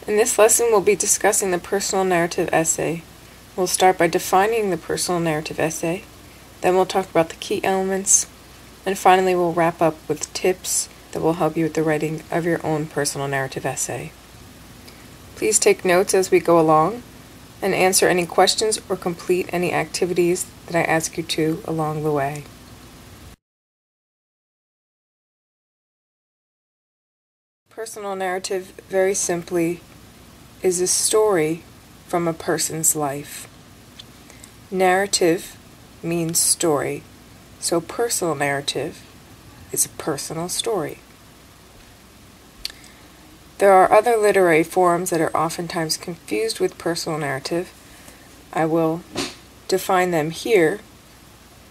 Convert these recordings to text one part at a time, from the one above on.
In this lesson, we'll be discussing the personal narrative essay. We'll start by defining the personal narrative essay, then we'll talk about the key elements, and finally we'll wrap up with tips that will help you with the writing of your own personal narrative essay. Please take notes as we go along, and answer any questions or complete any activities that I ask you to along the way. Personal narrative, very simply, is a story from a person's life. Narrative means story, so personal narrative is a personal story. There are other literary forms that are oftentimes confused with personal narrative. I will define them here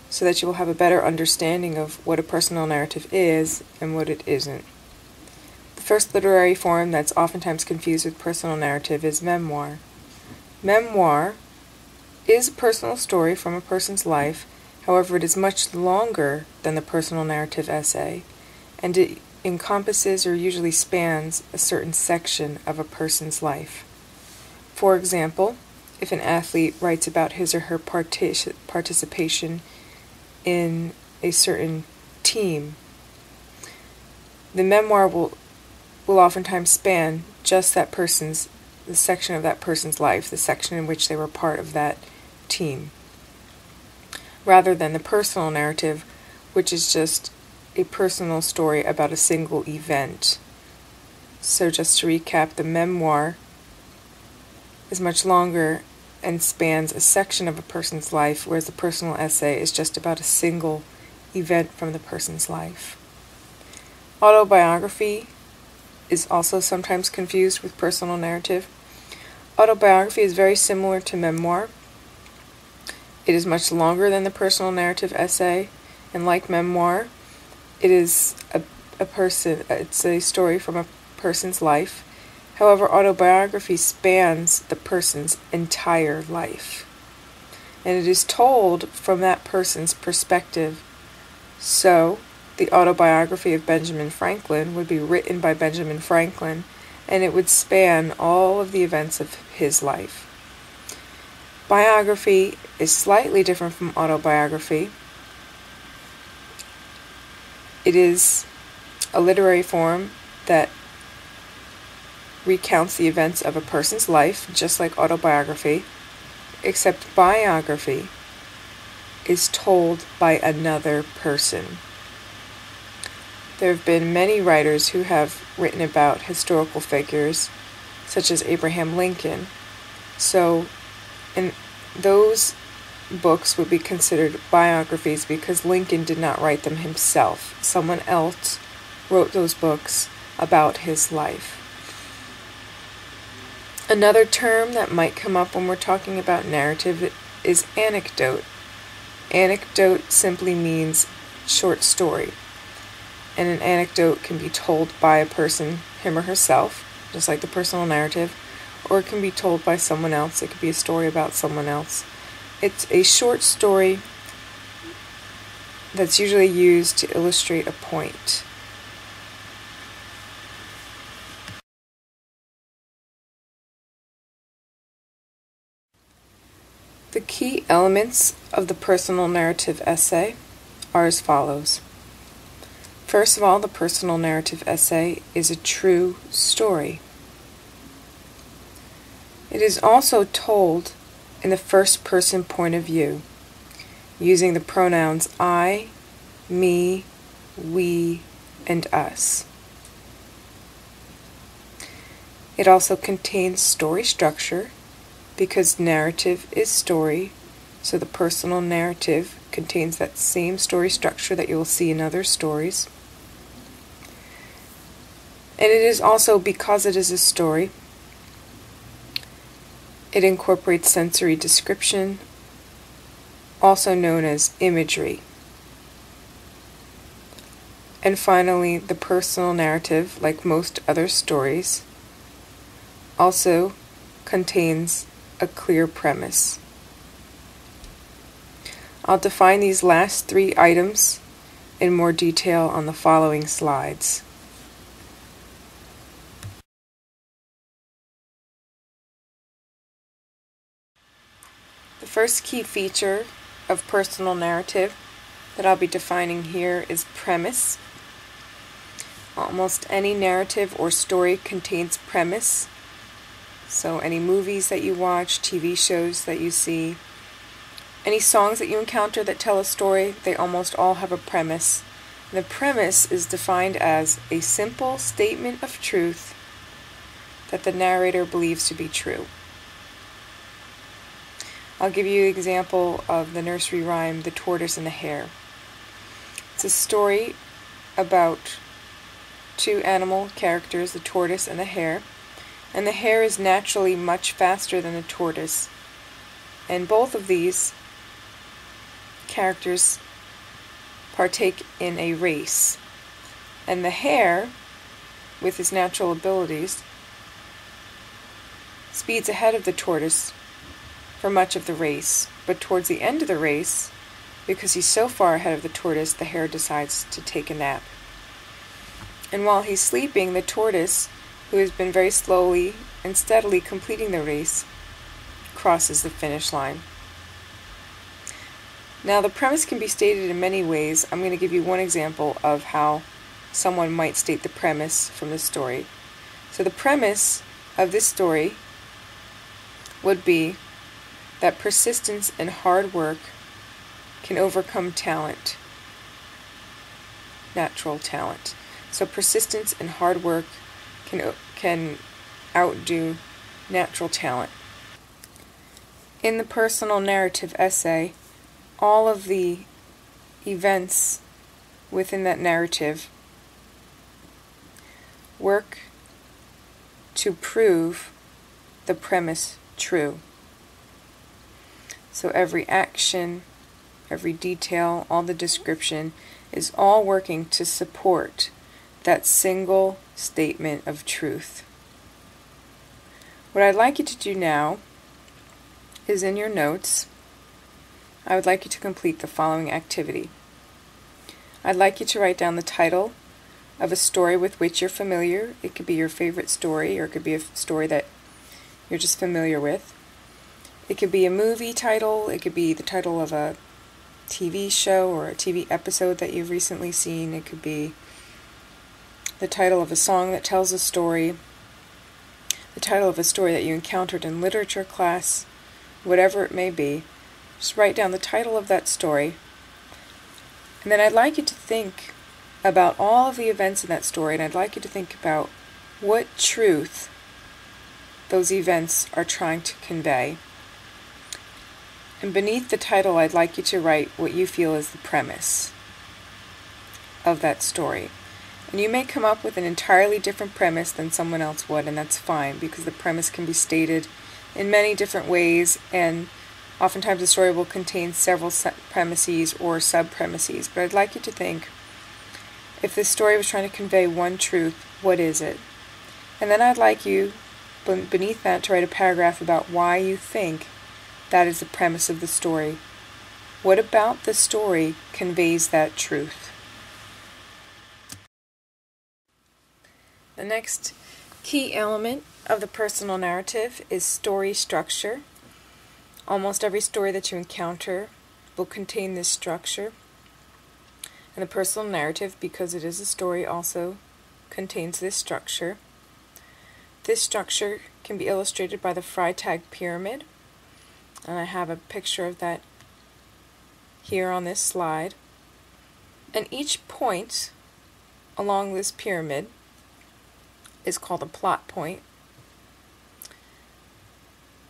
so that you will have a better understanding of what a personal narrative is and what it isn't. The first literary form that's oftentimes confused with personal narrative is memoir. Memoir is a personal story from a person's life, however it is much longer than the personal narrative essay, and it encompasses or usually spans a certain section of a person's life. For example, if an athlete writes about his or her participation in a certain team, the memoir will oftentimes span just the section of that person's life, the section in which they were part of that team, rather than the personal narrative, which is just a personal story about a single event. So just to recap, the memoir is much longer and spans a section of a person's life, whereas the personal essay is just about a single event from the person's life. Autobiography is also sometimes confused with personal narrative. Autobiography is very similar to memoir. It is much longer than the personal narrative essay, and like memoir, it is it's a story from a person's life. However, autobiography spans the person's entire life, and it is told from that person's perspective. So, the autobiography of Benjamin Franklin would be written by Benjamin Franklin, and it would span all of the events of his life. Biography is slightly different from autobiography. It is a literary form that recounts the events of a person's life, just like autobiography, except biography is told by another person. There have been many writers who have written about historical figures, such as Abraham Lincoln. So, those books would be considered biographies because Lincoln did not write them himself. Someone else wrote those books about his life. Another term that might come up when we're talking about narrative is anecdote. Anecdote simply means short story. And an anecdote can be told by a person, him or herself, just like the personal narrative, or it can be told by someone else. It could be a story about someone else. It's a short story that's usually used to illustrate a point. The key elements of the personal narrative essay are as follows. First of all, the personal narrative essay is a true story. It is also told in the first person point of view, using the pronouns I, me, we, and us. It also contains story structure, because narrative is story, so the personal narrative contains that same story structure that you will see in other stories. And it is also, because it is a story, it incorporates sensory description, also known as imagery. And finally, the personal narrative, like most other stories, also contains a clear premise. I'll define these last three items in more detail on the following slides. first key feature of personal narrative that I'll be defining here is premise. Almost any narrative or story contains premise. So any movies that you watch, TV shows that you see, any songs that you encounter that tell a story, they almost all have a premise. The premise is defined as a simple statement of truth that the narrator believes to be true. I'll give you an example of the nursery rhyme, The Tortoise and the Hare. It's a story about two animal characters, the tortoise and the hare, and the hare is naturally much faster than the tortoise. And both of these characters partake in a race. And the hare, with his natural abilities, speeds ahead of the tortoise for much of the race. But towards the end of the race, because he's so far ahead of the tortoise, the hare decides to take a nap. And while he's sleeping, the tortoise, who has been very slowly and steadily completing the race, crosses the finish line. Now, the premise can be stated in many ways. I'm going to give you one example of how someone might state the premise from the story. So the premise of this story would be that persistence and hard work can overcome talent, natural talent. So persistence and hard work can outdo natural talent. In the personal narrative essay, all of the events within that narrative work to prove the premise true. So every action, every detail, all the description is all working to support that single statement of truth. What I'd like you to do now is, in your notes, I would like you to complete the following activity. I'd like you to write down the title of a story with which you're familiar. It could be your favorite story, or it could be a story that you're just familiar with. It could be a movie title, it could be the title of a TV show or a TV episode that you've recently seen. It could be the title of a song that tells a story, the title of a story that you encountered in literature class, whatever it may be. Just write down the title of that story. And then I'd like you to think about all of the events in that story, and I'd like you to think about what truth those events are trying to convey. And beneath the title, I'd like you to write what you feel is the premise of that story. And you may come up with an entirely different premise than someone else would, and that's fine, because the premise can be stated in many different ways, and oftentimes a story will contain several premises or sub-premises. But I'd like you to think, if this story was trying to convey one truth, what is it? And then I'd like you, beneath that, to write a paragraph about why you think that is the premise of the story. What about the story conveys that truth? The next key element of the personal narrative is story structure. Almost every story that you encounter will contain this structure. And the personal narrative, because it is a story, also contains this structure. This structure can be illustrated by the Freytag pyramid, and I have a picture of that here on this slide. And each point along this pyramid is called a plot point,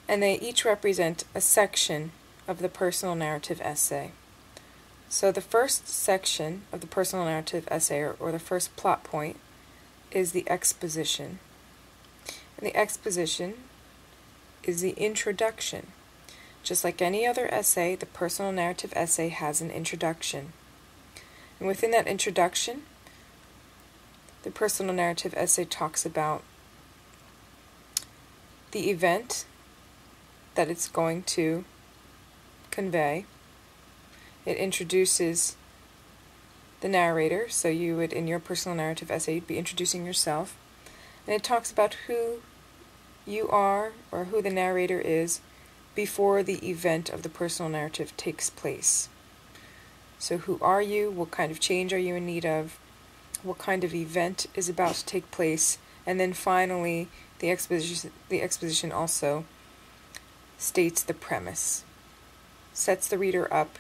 and they each represent a section of the personal narrative essay. So the first section of the personal narrative essay, or the first plot point, is the exposition. And the exposition is the introduction. Just like any other essay, the personal narrative essay has an introduction. And within that introduction, the personal narrative essay talks about the event that it's going to convey. It introduces the narrator, so you would, in your personal narrative essay, you'd be introducing yourself. And it talks about who you are, or who the narrator is, before the event of the personal narrative takes place. So who are you? What kind of change are you in need of? What kind of event is about to take place? And then finally, the exposition also states the premise, sets the reader up,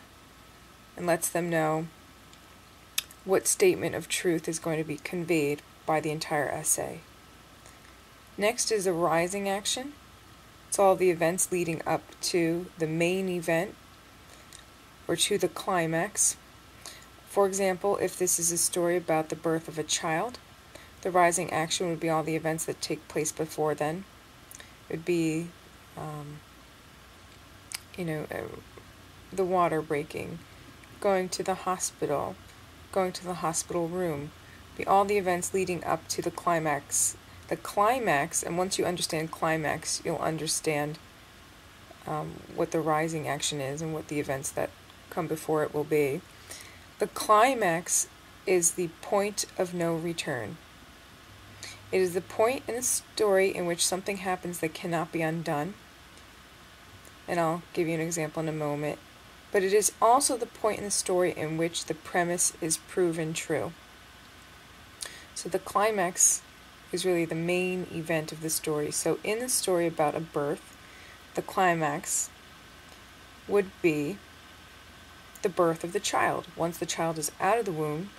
and lets them know what statement of truth is going to be conveyed by the entire essay. Next is a rising action. It's all the events leading up to the main event or to the climax. For example, if this is a story about the birth of a child, the rising action would be all the events that take place before then. It would be, the water breaking, going to the hospital room, be all the events leading up to the climax. The climax, and once you understand climax, you'll understand what the rising action is and what the events that come before it will be. The climax is the point of no return. It is the point in a story in which something happens that cannot be undone. And I'll give you an example in a moment. But it is also the point in the story in which the premise is proven true. So the climax is really the main event of the story. So in the story about a birth, the climax would be the birth of the child. Once the child is out of the womb,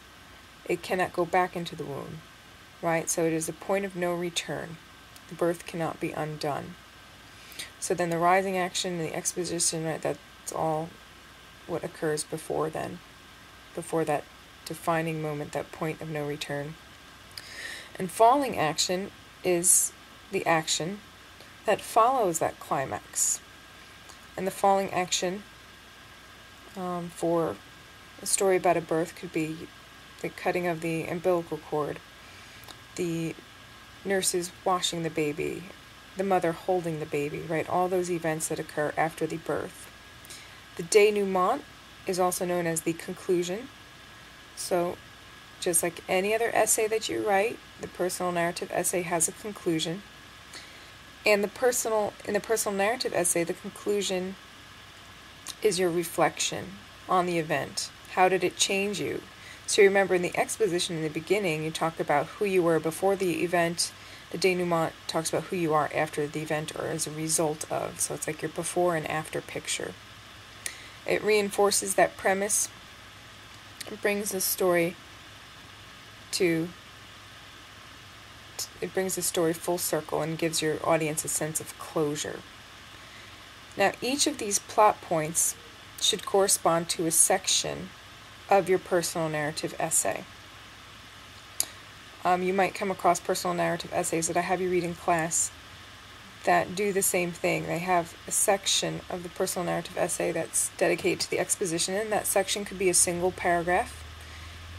it cannot go back into the womb, right? So it is a point of no return. The birth cannot be undone. So then the rising action and the exposition, right, that's all what occurs before then, before that defining moment, that point of no return. And falling action is the action that follows that climax. And the falling action for a story about a birth could be the cutting of the umbilical cord, the nurses washing the baby, the mother holding the baby, right? All those events that occur after the birth. The denouement is also known as the conclusion. So just like any other essay that you write, the personal narrative essay has a conclusion. And in the personal narrative essay, the conclusion is your reflection on the event. How did it change you? So remember, in the exposition in the beginning, you talk about who you were before the event. The denouement talks about who you are after the event or as a result of. So it's like your before and after picture. It reinforces that premise. It brings the story full circle and gives your audience a sense of closure. Now, each of these plot points should correspond to a section of your personal narrative essay. You might come across personal narrative essays that I have you read in class that do the same thing. They have a section of the personal narrative essay that's dedicated to the exposition, and that section could be a single paragraph.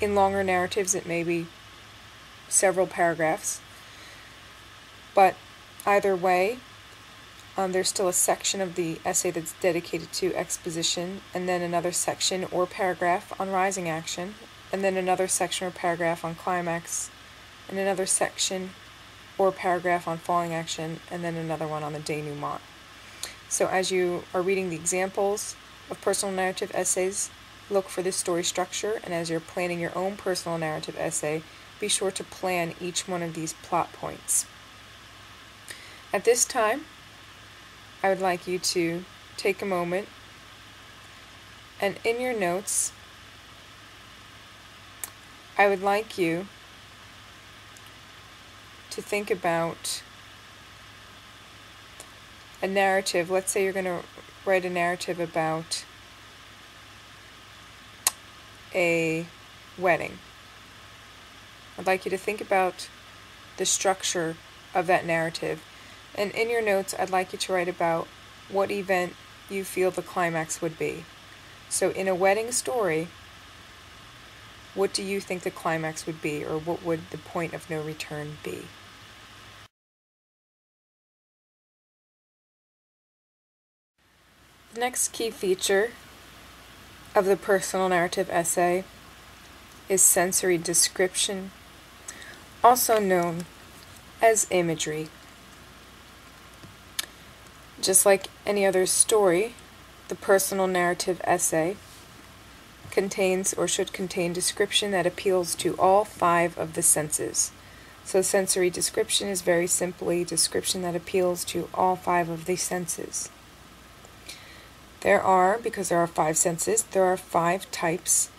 In longer narratives, it may be several paragraphs. But either way, there's still a section of the essay that's dedicated to exposition, and then another section or paragraph on rising action, and then another section or paragraph on climax, and another section or paragraph on falling action, and then another one on the denouement. So as you are reading the examples of personal narrative essays, look for this story structure, and as you're planning your own personal narrative essay, be sure to plan each one of these plot points. At this time, I would like you to take a moment and in your notes, I would like you to think about a narrative. Let's say you're going to write a narrative about a wedding. I'd like you to think about the structure of that narrative. And in your notes, I'd like you to write about what event you feel the climax would be. So in a wedding story, what do you think the climax would be, or what would the point of no return be? The next key feature of the personal narrative essay is sensory description, also known as imagery. Just like any other story, the personal narrative essay contains or should contain description that appeals to all 5 of the senses. So sensory description is very simply description that appeals to all 5 of the senses. Because there are 5 senses, there are 5 types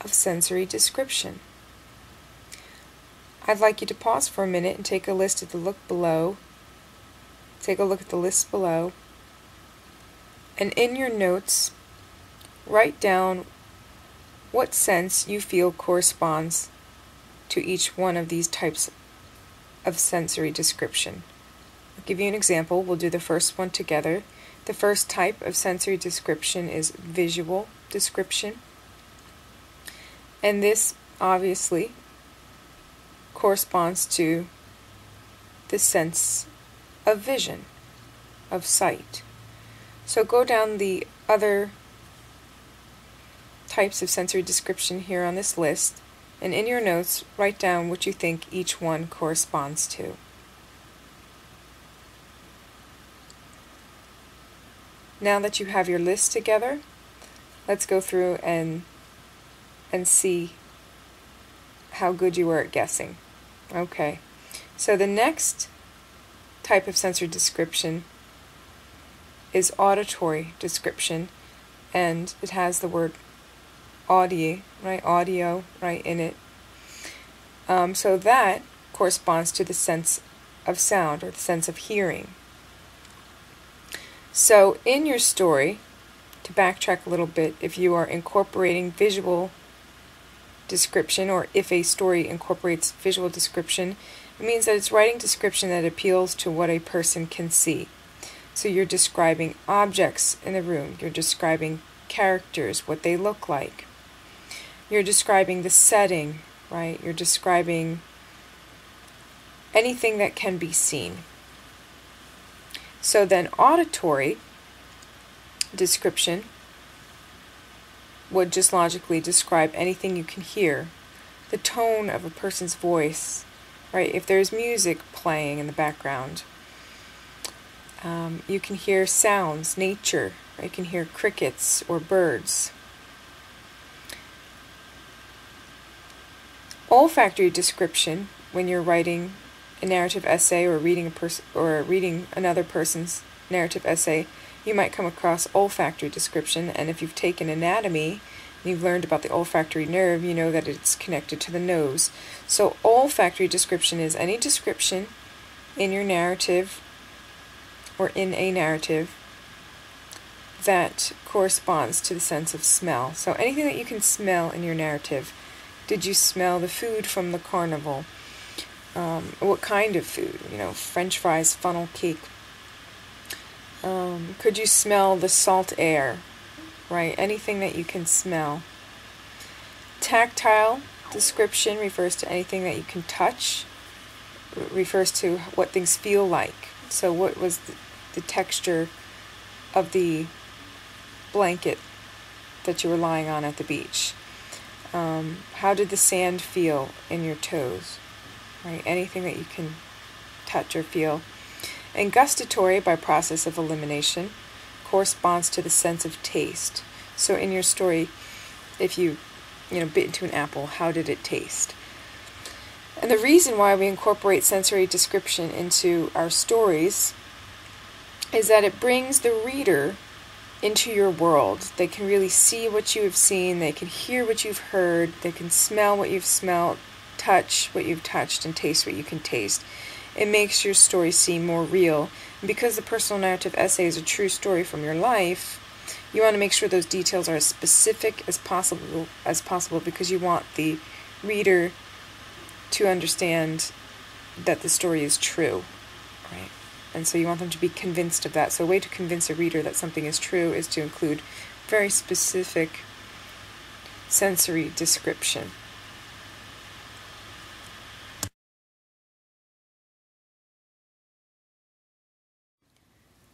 of sensory description. I'd like you to pause for a minute and take a look at the list below, and in your notes, write down what sense you feel corresponds to each one of these types of sensory description. I'll give you an example. We'll do the first one together. The first type of sensory description is visual description, and this obviously corresponds to the sense of vision, of sight. So go down the other types of sensory description here on this list, and in your notes, write down what you think each one corresponds to. Now that you have your list together, let's go through and see how good you were at guessing. Okay, so the next type of sensory description is auditory description, and it has the word audio right in it. So that corresponds to the sense of sound, or the sense of hearing. So in your story, to backtrack a little bit, if you are incorporating visual description, or if a story incorporates visual description, it means that it's writing description that appeals to what a person can see. So you're describing objects in the room, you're describing characters, what they look like. You're describing the setting, right? You're describing anything that can be seen. So then auditory description would just logically describe anything you can hear. The tone of a person's voice, right? If there's music playing in the background, you can hear sounds, nature, right? You can hear crickets or birds. Olfactory description, when you're writing a narrative essay or reading another person's narrative essay, you might come across olfactory description, and if you've taken anatomy and you've learned about the olfactory nerve, you know that it's connected to the nose. So olfactory description is any description in your narrative or in a narrative that corresponds to the sense of smell. So anything that you can smell in your narrative. Did you smell the food from the carnival? What kind of food? French fries, funnel cake. Could you smell the salt air? Right? Anything that you can smell. Tactile description refers to anything that you can touch. It refers to what things feel like. So what was the texture of the blanket that you were lying on at the beach? How did the sand feel in your toes? Right? Anything that you can touch or feel. And gustatory, by process of elimination, corresponds to the sense of taste. So in your story, if you bit into an apple, how did it taste? And the reason why we incorporate sensory description into our stories is that it brings the reader into your world. They can really see what you have seen, they can hear what you've heard, they can smell what you've smelled, touch what you've touched, and taste what you can taste. It makes your story seem more real. And because the personal narrative essay is a true story from your life, you want to make sure those details are as specific as possible because you want the reader to understand that the story is true, right? And so you want them to be convinced of that. So a way to convince a reader that something is true is to include very specific sensory description.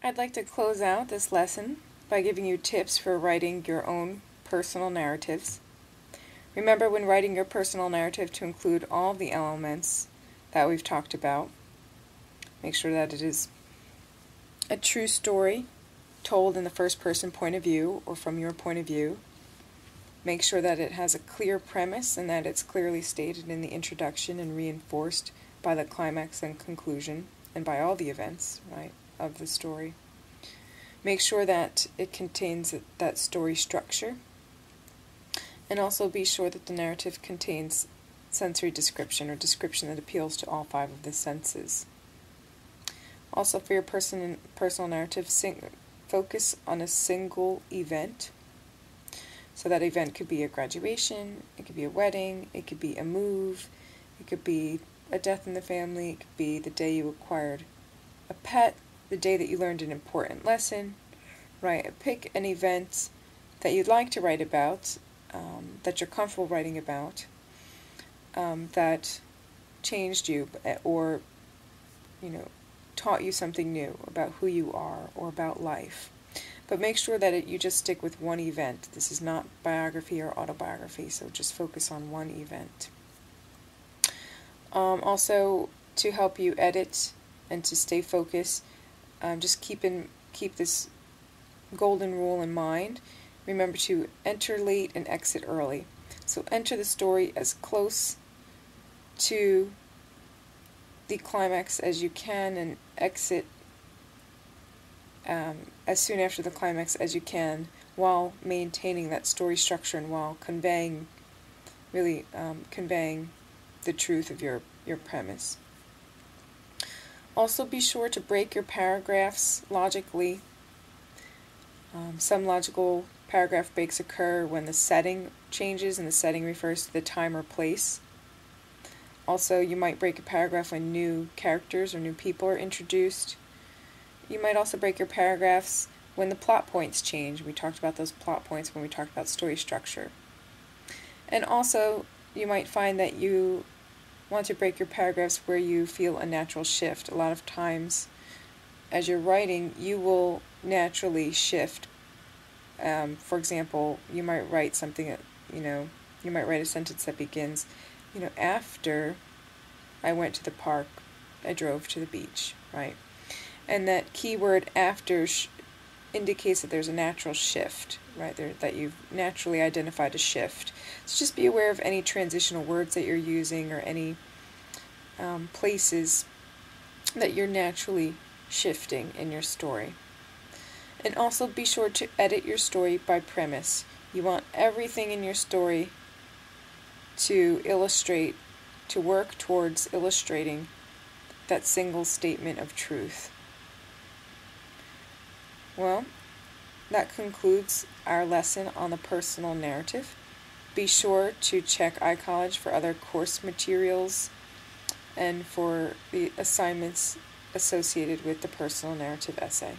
I'd like to close out this lesson by giving you tips for writing your own personal narratives. Remember, when writing your personal narrative, to include all the elements that we've talked about. Make sure that it is a true story told in the first person point of view or from your point of view. Make sure that it has a clear premise and that it's clearly stated in the introduction and reinforced by the climax and conclusion and by all the events, right, of the story. Make sure that it contains that story structure, and also be sure that the narrative contains sensory description or description that appeals to all 5 of the senses. Also, for your personal narrative, focus on a single event. So that event could be a graduation, it could be a wedding, it could be a move, it could be a death in the family, it could be the day you acquired a pet, the day that you learned an important lesson, right? Pick an event that you'd like to write about, that you're comfortable writing about, that changed you or, taught you something new about who you are or about life. But make sure that you just stick with one event. This is not biography or autobiography, so just focus on one event. Also, to help you edit and to stay focused, just keep this golden rule in mind. Remember to enter late and exit early. So enter the story as close to the climax as you can and exit as soon after the climax as you can, while maintaining that story structure and while conveying the truth of your premise. Also, be sure to break your paragraphs logically. Some logical paragraph breaks occur when the setting changes, and the setting refers to the time or place. Also, you might break a paragraph when new characters or new people are introduced. You might also break your paragraphs when the plot points change. We talked about those plot points when we talked about story structure. And also, you might find that you want to break your paragraphs where you feel a natural shift. A lot of times, as you're writing, you will naturally shift. For example, you might write something that, you might write a sentence that begins, after I went to the park, I drove to the beach, right? And that keyword after indicates that there's a natural shift, right? That you've naturally identified a shift. So just be aware of any transitional words that you're using or any places that you're naturally shifting in your story. And also be sure to edit your story by premise. You want everything in your story to work towards illustrating that single statement of truth. Well, that concludes our lesson on the personal narrative. Be sure to check iCollege for other course materials and for the assignments associated with the personal narrative essay.